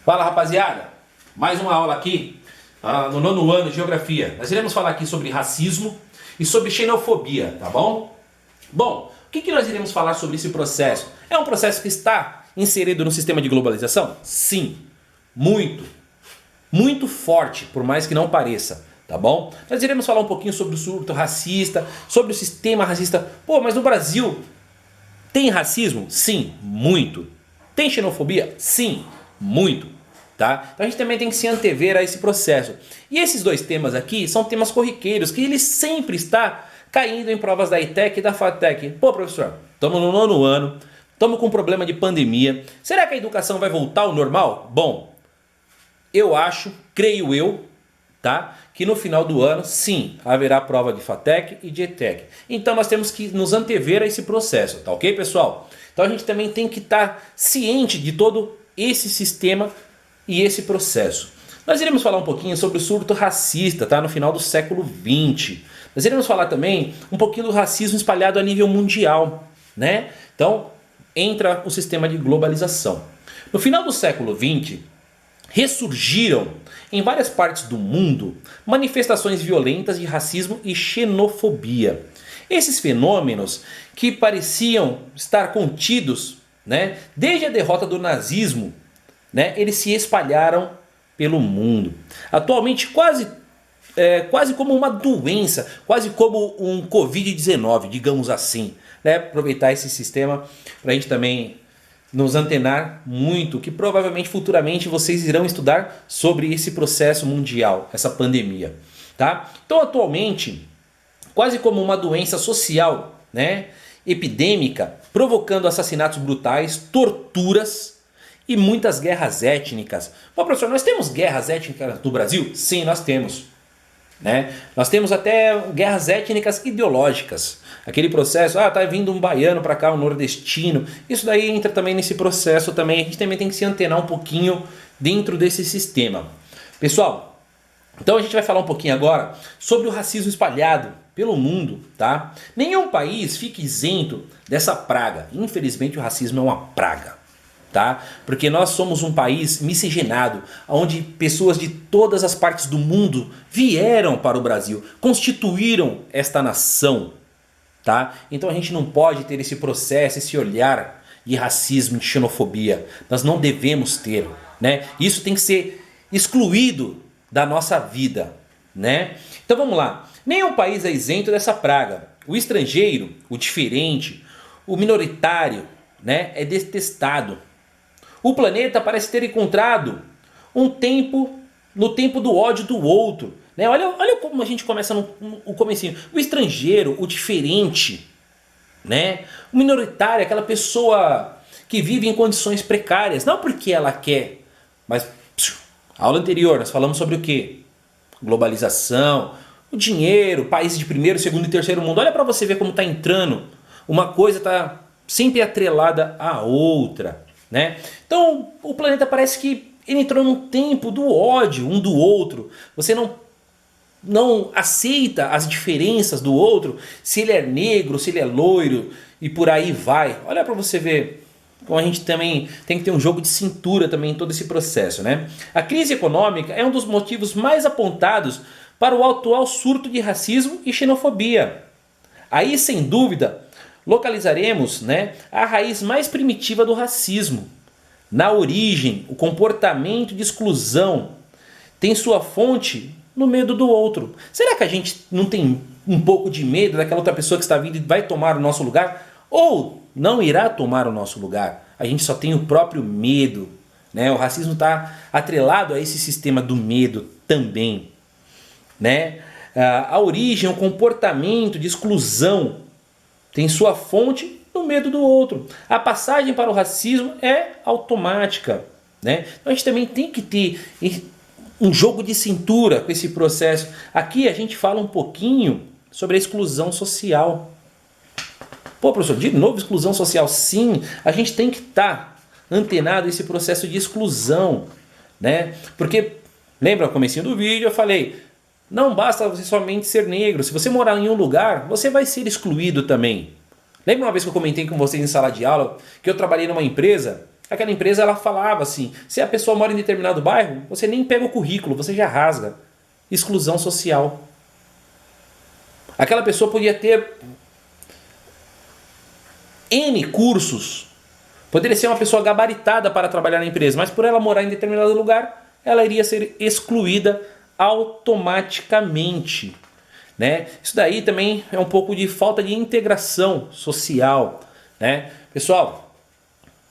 Fala, rapaziada, mais uma aula aqui no nono ano de Geografia. Nós iremos falar aqui sobre racismo e sobre xenofobia, tá bom? Bom, o que nós iremos falar sobre esse processo? É um processo que está inserido no sistema de globalização? Sim, muito forte, por mais que não pareça, tá bom? Nós iremos falar um pouquinho sobre o surto racista, sobre o sistema racista. Pô, mas no Brasil tem racismo? Sim, muito. Tem xenofobia? Sim, muito. Tá? Então a gente também tem que se antever a esse processo. E esses dois temas aqui são temas corriqueiros, que ele sempre está caindo em provas da ETEC e da FATEC. Pô, professor, estamos no nono ano, estamos com problema de pandemia. Será que a educação vai voltar ao normal? Bom, eu acho, creio eu, tá, que no final do ano, sim, haverá prova de FATEC e de ETEC. Então nós temos que nos antever a esse processo, tá ok, pessoal? Então a gente também tem que estar ciente de todo esse sistema e esse processo. Nós iremos falar um pouquinho sobre o surto racista, tá? No final do século XX. Nós iremos falar também um pouquinho do racismo espalhado a nível mundial, né? Então, entra o sistema de globalização. No final do século XX, ressurgiram em várias partes do mundo manifestações violentas de racismo e xenofobia. Esses fenômenos que pareciam estar contidos, né, desde a derrota do nazismo, né, eles se espalharam pelo mundo. Atualmente quase como uma doença, quase como um Covid-19, digamos assim. Né? Aproveitar esse sistema para a gente também nos antenar muito, que provavelmente futuramente vocês irão estudar sobre esse processo mundial, essa pandemia. Tá? Então atualmente, quase como uma doença social, né, epidêmica, provocando assassinatos brutais, torturas e muitas guerras étnicas. Bom, professor, nós temos guerras étnicas no Brasil? Sim, nós temos. Né? Nós temos até guerras étnicas ideológicas. Aquele processo, tá vindo um baiano para cá, um nordestino. Isso daí entra também nesse processo também. A gente também tem que se antenar um pouquinho dentro desse sistema. Pessoal, então a gente vai falar um pouquinho agora sobre o racismo espalhado pelo mundo, tá? Nenhum país fica isento dessa praga. Infelizmente o racismo é uma praga. Tá? Porque nós somos um país miscigenado, onde pessoas de todas as partes do mundo vieram para o Brasil, constituíram esta nação. Tá? Então a gente não pode ter esse processo, esse olhar de racismo, de xenofobia. Nós não devemos ter. Né? Isso tem que ser excluído da nossa vida. Né? Então vamos lá. Nenhum país é isento dessa praga. O estrangeiro, o diferente, o minoritário, né, é detestado. O planeta parece ter encontrado no tempo do ódio do outro. Né? Olha como a gente começa no comecinho. O estrangeiro, o diferente, né? O minoritário, aquela pessoa que vive em condições precárias. Não porque ela quer, mas aula anterior nós falamos sobre o quê? Globalização, o dinheiro, países de primeiro, segundo e terceiro mundo. Olha para você ver como está entrando. Uma coisa está sempre atrelada à outra. Né? Então o planeta parece que ele entrou num tempo do ódio um do outro. Você não aceita as diferenças do outro, se ele é negro, se ele é loiro e por aí vai. Olha para você ver como a gente também tem que ter um jogo de cintura também em todo esse processo. Né? A crise econômica é um dos motivos mais apontados para o atual surto de racismo e xenofobia. Aí, sem dúvida, localizaremos, né, a raiz mais primitiva do racismo. Na origem, o comportamento de exclusão tem sua fonte no medo do outro. Será que a gente não tem um pouco de medo daquela outra pessoa que está vindo e vai tomar o nosso lugar? Ou não irá tomar o nosso lugar? A gente só tem o próprio medo. Né? O racismo está atrelado a esse sistema do medo também. Né? A origem, o comportamento de exclusão tem sua fonte no medo do outro. A passagem para o racismo é automática. Né? Então a gente também tem que ter um jogo de cintura com esse processo. Aqui a gente fala um pouquinho sobre a exclusão social. Pô, professor, de novo exclusão social? Sim, a gente tem que estar antenado a esse processo de exclusão. Né? Porque, lembra no comecinho do vídeo eu falei, não basta você somente ser negro. Se você morar em um lugar, você vai ser excluído também. Lembra uma vez que eu comentei com vocês em sala de aula que eu trabalhei numa empresa Aquela empresa ela falava assim, se a pessoa mora em determinado bairro, você nem pega o currículo, você já rasga. Exclusão social. Aquela pessoa podia ter N cursos, poderia ser uma pessoa gabaritada para trabalhar na empresa, mas por ela morar em determinado lugar, ela iria ser excluída automaticamente. Né? Isso daí também é um pouco de falta de integração social. Né? Pessoal,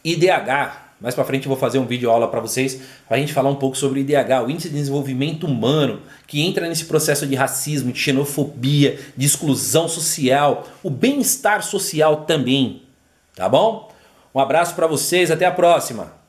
IDH, mais para frente eu vou fazer um vídeo aula para vocês, para a gente falar um pouco sobre o IDH, o Índice de Desenvolvimento Humano, que entra nesse processo de racismo, de xenofobia, de exclusão social, o bem-estar social também. Tá bom? Um abraço para vocês, até a próxima!